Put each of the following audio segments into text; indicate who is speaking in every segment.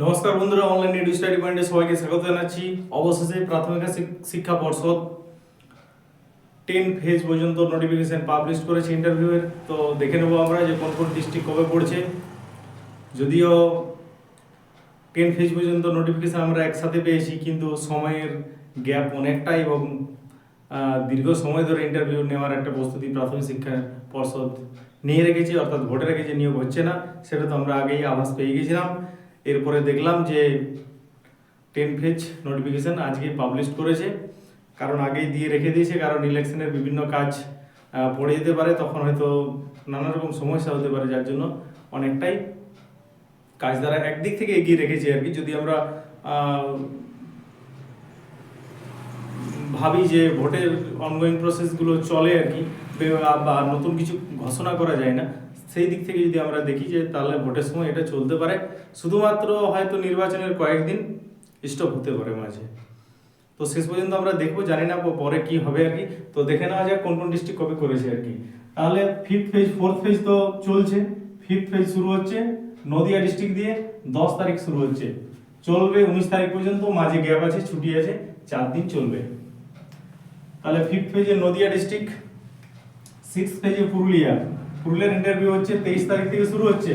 Speaker 1: নমস্কার বন্ধুরা, online edu study পয়েন্টে সবাইকে স্বাগত জানাচ্ছি। অবশেষে প্রাথমিক শিক্ষা পর্ষদ 10 ফেজ পর্যন্ত নোটিফিকেশন পাবলিশ করেছে ইন্টারভিউয়ের। তো দেখে নেবো আমরা যে কোন কোন ডিস্ট্রিক্ট কবে পড়ছে। যদিও 10 ফেজ পর্যন্ত নোটিফিকেশন আমরা একসাথে পেয়েছি, কিন্তু সময়ের গ্যাপ অনেকটাই এবং দীর্ঘ সময় ধরে ইন্টারভিউ নেওয়ার একটা প্রস্তুতি প্রাথমিক শিক্ষা পর্ষদ নিয়ে রেখেছে, অর্থাৎ ভোটের আগে যে নিয়োগ হচ্ছে না সেটা তো আমরা আগেই আভাস পেয়ে গেছিলাম। এরপরে দেখলাম যে 10 ফেজ নোটিফিকেশান আজকে পাবলিশ করেছে, কারণ আগেই দিয়ে রেখে দিয়েছে, কারণ ইলেকশনের বিভিন্ন কাজ পড়ে যেতে পারে, তখন হয়তো নানা রকম সমস্যা হতে পারে, যার জন্য অনেকটাই কাজ দ্বারা একদিক থেকে এগিয়ে রেখেছে আর কি। যদি আমরা ভাবি যে ভোটের অনগোয়িং প্রসেসগুলো চলে আর কি, বা নতুন কিছু ঘোষণা করা যায় না, সেই দিক থেকে যদি আমরা দেখি যে তাহলে ভোটের সময় এটা চলতে পারে, শুধুমাত্র হয়তো নির্বাচনের কয়েকদিন স্টপ হতে পারে মাঝে। তো শেষ পর্যন্ত আমরা দেখবো, জানি না পরে কি হবে আর কি। তো দেখে নেওয়া যাক কোন কোন ডিস্ট্রিক্ট কবে করেছে আর কি। তাহলে 5th ফেজ 4th ফেজ তো চলছে। 5th ফেজ শুরু হচ্ছে নদিয়া ডিস্ট্রিক্ট দিয়ে, 10 তারিখ শুরু হচ্ছে, চলবে 19 তারিখ পর্যন্ত, মাঝে গ্যাপ আছে, ছুটি আছে, 4 দিন চলবে। তাহলে 5th ফেজে নদিয়া ডিস্ট্রিক্ট। 6th ফেজে পুরুলিয়ার ইন্টারভিউ হচ্ছে 23 তারিখ থেকে শুরু হচ্ছে।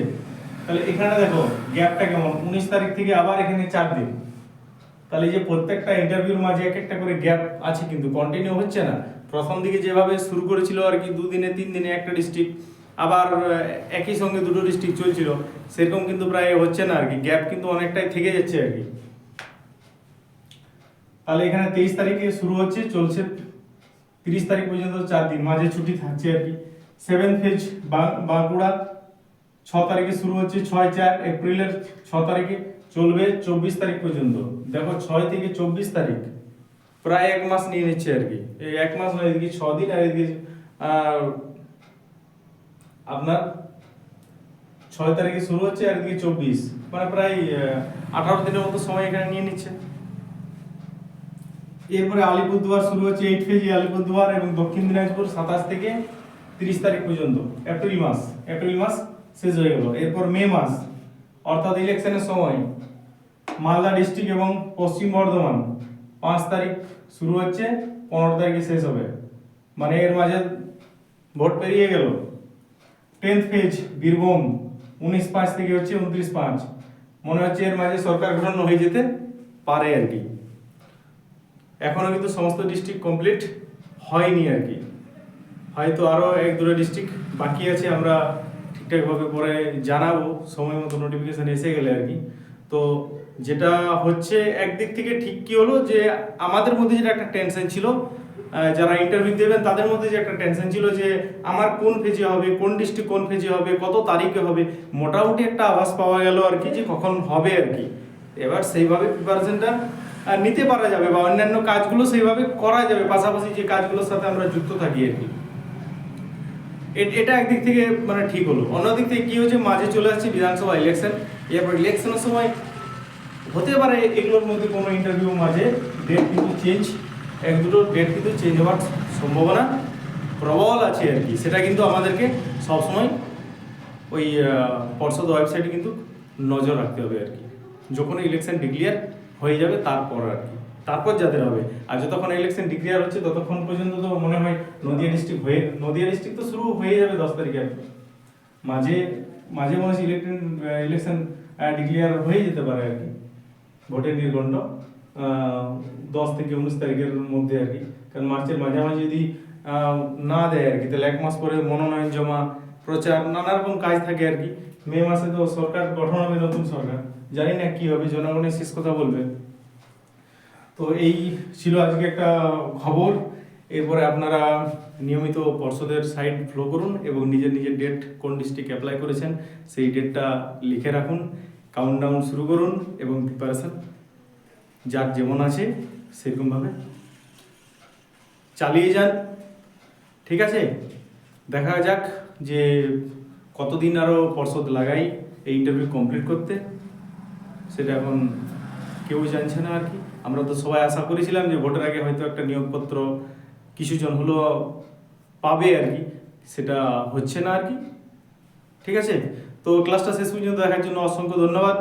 Speaker 1: তাহলে এখানে দেখো গ্যাপটা কেমন, 19 তারিখ থেকে আবার এখানে 4 দিন। তাহলে এই যে প্রত্যেকটা ইন্টারভিউর মাঝে এক একটা করে গ্যাপ আছে, কিন্তু কন্টিনিউ হচ্ছে না। প্রথম দিকে যেভাবে শুরু করেছিল আর কি, 2 দিনে 3 দিনে একটা ডিস্ট্রিক্ট, আবার একই সঙ্গে দুটো ডিস্ট্রিক্ট চলছিল, সেরকম কিন্তু প্রায় হচ্ছে না আর কি, গ্যাপ কিন্তু অনেকটাই থেকে যাচ্ছে আর কি। তাহলে এখানে 23 তারিখে শুরু হচ্ছে, চলছে 30 তারিখ পর্যন্ত, 4 দিন, মাঝে ছুটি থাকছে আর কি। 7th ফেজ বাঁকুড়া, 6 তারিখে শুরু হচ্ছে, 6-4 এপ্রিলের 6 তারিখে, চলবে 24 তারিখ পর্যন্ত। দেখো 6 থেকে 24 তারিখ, প্রায় 1 মাস নিয়ে নিচ্ছে আর কি। এই 1 মাস নয়, এদিকে 6 দিন আর এদিকে আপনার 6 তারিখে শুরু হচ্ছে আর এদিকে 24, মানে প্রায় 18 দিনের মতো সময় এখানে নিয়ে নিচ্ছে। এরপরে আলিপুরদুয়ার শুরু হচ্ছে 8 ফেজে আলিপুরদুয়ার এবং দক্ষিণ দিনাজপুর 27 থেকে 30 তারিখ পর্যন্ত, এপ্রিল মাস শেষ হয়ে গেল। এরপর মে মাস, অর্থাৎ ইলেকশনের সময়, মালদা ডিস্ট্রিক্ট এবং পশ্চিম বর্ধমান 5 তারিখ শুরু হচ্ছে, 15 তারিখে শেষ হবে, মানে এর মাঝে ভোট পেরিয়ে গেল। 10th ফেজ বীরভূম 19/5 থেকে হচ্ছে 29/5, মনে হচ্ছে এর মাঝে সরকার গঠন হয়ে যেতে পারে আর কি। এখনো কিন্তু সমস্ত ডিস্ট্রিক্ট কমপ্লিট হয়নি আর কি, হয়তো আরও 1-2 ডিস্ট্রিক্ট বাকি আছে, আমরা ঠিকঠাকভাবে পরে জানাবো সময় মতো নোটিফিকেশান এসে গেলে আর কি। তো যেটা হচ্ছে একদিক থেকে ঠিক কি হলো, যে আমাদের মধ্যে যেটা একটা টেনশন ছিল, যারা ইন্টারভিউ দেবেন তাদের মধ্যে যে একটা টেনশন ছিল যে আমার কোন ফেজে হবে, কোন ডিস্ট্রিক্ট কোন ফেজে হবে, কত তারিখে হবে, মোটামুটি একটা আভাস পাওয়া গেল আর কি যে কখন হবে আর কি। এবার সেইভাবে প্রিপারেশনটা নিতে পারা যাবে, বা অন্যান্য কাজগুলো সেইভাবে করা যাবে, পাশাপাশি যে কাজগুলোর সাথে আমরা যুক্ত থাকি আর কি। এটা একদিক থেকে মানে ঠিক হলো। অন্যদিক থেকে কি হচ্ছে, মাঝে চলে আসছে বিধানসভা ইলেকশন। এরপর ইলেকশনের সময় হতে পারে এগুলোর মধ্যে কোনো ইন্টারভিউ মাঝে ডেট কিন্তু চেঞ্জ, 1-2 ডেট কিন্তু চেঞ্জ হওয়ার সম্ভাবনা প্রবল আছে আর কি। সেটা কিন্তু আমাদেরকে সবসময় ওই পর্ষদ ওয়েবসাইটে কিন্তু নজর রাখতে হবে আর কি, যখন ইলেকশন ডিক্লিয়ার হয়ে যাবে তারপর আর কি, তারপর যাদের হবে। আর যতক্ষণ ইলেকশন ডিক্লিয়ার হচ্ছে ততক্ষণ পর্যন্ত তো মনে হয় নদিয়া ডিস্ট্রিক্ট তো শুরু হয়ে যাবে 10 তারিখে আর কি। মাঝে মনে হচ্ছে ইলেকশন ডিক্লিয়ার হয়ে যেতে পারে আর কি, ভোটের নির্ঘণ্ট 10 থেকে 19 তারিখের মধ্যে আর কি। কারণ মার্চের মাঝামাঝি যদি না দেয় আর কি, তাহলে 1 মাস পরে মনোনয়ন জমা, প্রচার, নানা রকম কাজ থাকে আর কি। মে মাসে তো সরকার গঠন হবে, নতুন সরকার, জানি না কি হবে, জনগণের শেষ কথা বলবে। তো এই ছিল আজকে একটা খবর। এরপরে আপনারা নিয়মিত পর্ষদের সাইট ফলো করুন এবং নিজের ডেট কোন ডিস্ট্রিক্ট অ্যাপ্লাই করেছেন সেই ডেটটা লিখে রাখুন, কাউন্টডাউন শুরু করুন এবং প্রিপারেশন যার যেমন আছে সেরকমভাবে চালিয়ে যান। ঠিক আছে, দেখা যাক যে কতদিন আরও পর্ষদ লাগাই এই ইন্টারভিউ কমপ্লিট করতে, সেটা এখন কেউ জানছে না আর কি। আমরা তো সবাই আশা করেছিলাম যে ভোটের আগে হয়তো একটা নিয়োগপত্র কিছুজন হলো পাবে আর কি, সেটা হচ্ছে না আর কি। ঠিক আছে, তো ক্লাসটা শেষ পর্যন্ত দেখার জন্য অসংখ্য ধন্যবাদ।